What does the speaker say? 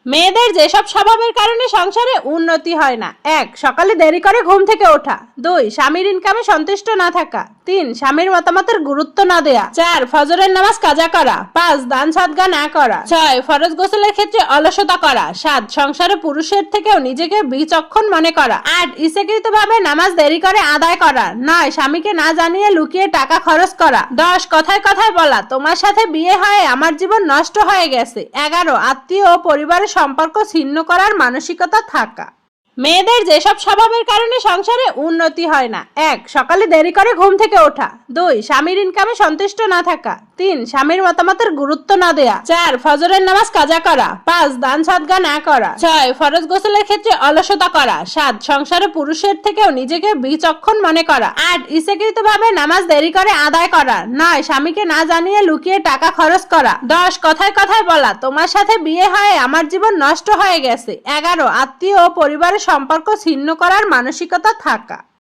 মেয়েদের যেসব স্বভাবের কারণে সংসারে উন্নতি হয় না: 1. সকালে দেরি করে ঘুম থেকে ওঠা। 2. স্বামীর ইনকামে সন্তুষ্ট না থাকা। 3. স্বামীর মতামতের গুরুত্ব না দেয়া। 4. ফজরের নামাজ কাজা করা। 5. দান সদকা না করা। 6. ফরজ গোসলের ক্ষেত্রে অলসতা করা। 7. সংসারে পুরুষের থেকেও নিজেকে বিচক্ষণ মনে করা। 8. ইচ্ছাকৃতভাবে নামাজ দেরি করে আদায় করা। 9. স্বামীকে না জানিয়ে লুকিয়ে টাকা খরচ করা। 10. কথায় কথায় বলা, তোমার সাথে বিয়ে হয়ে আমার জীবন নষ্ট হয়ে গেছে। 11. আত্মীয় ও পরিবারের সম্পর্ক ছিন্ন করার মানসিকতা থাকা। মেয়েদের যেসব স্বভাবের কারণে সংসারে উন্নতি হয় না: 1. সকালে দেরি করে ঘুম থেকে ওঠা। 2. স্বামীর ইনকামে সন্তুষ্ট না থাকা। 3. স্বামীর মতামতের গুরুত্ব না দেয়া। 4. ফজরের নামাজ কাজা করা। 5. দান সদকা না করা। 6. ফরজ গোসলের ক্ষেত্রে অলসতা করা। 7. সংসারে পুরুষের থেকেও নিজেকে বিচক্ষণ মনে করা। 8. ইচ্ছাকৃতভাবে নামাজ দেরি করে আদায় করা। 9. স্বামীকে না জানিয়ে লুকিয়ে টাকা খরচ করা। 10. কথায় কথায় বলা, তোমার সাথে বিয়ে হয়ে আমার জীবন নষ্ট হয়ে গেছে। 11. আত্মীয় ও পরিবারের সম্পর্ক ছিন্ন করার মানসিকতা থাকা।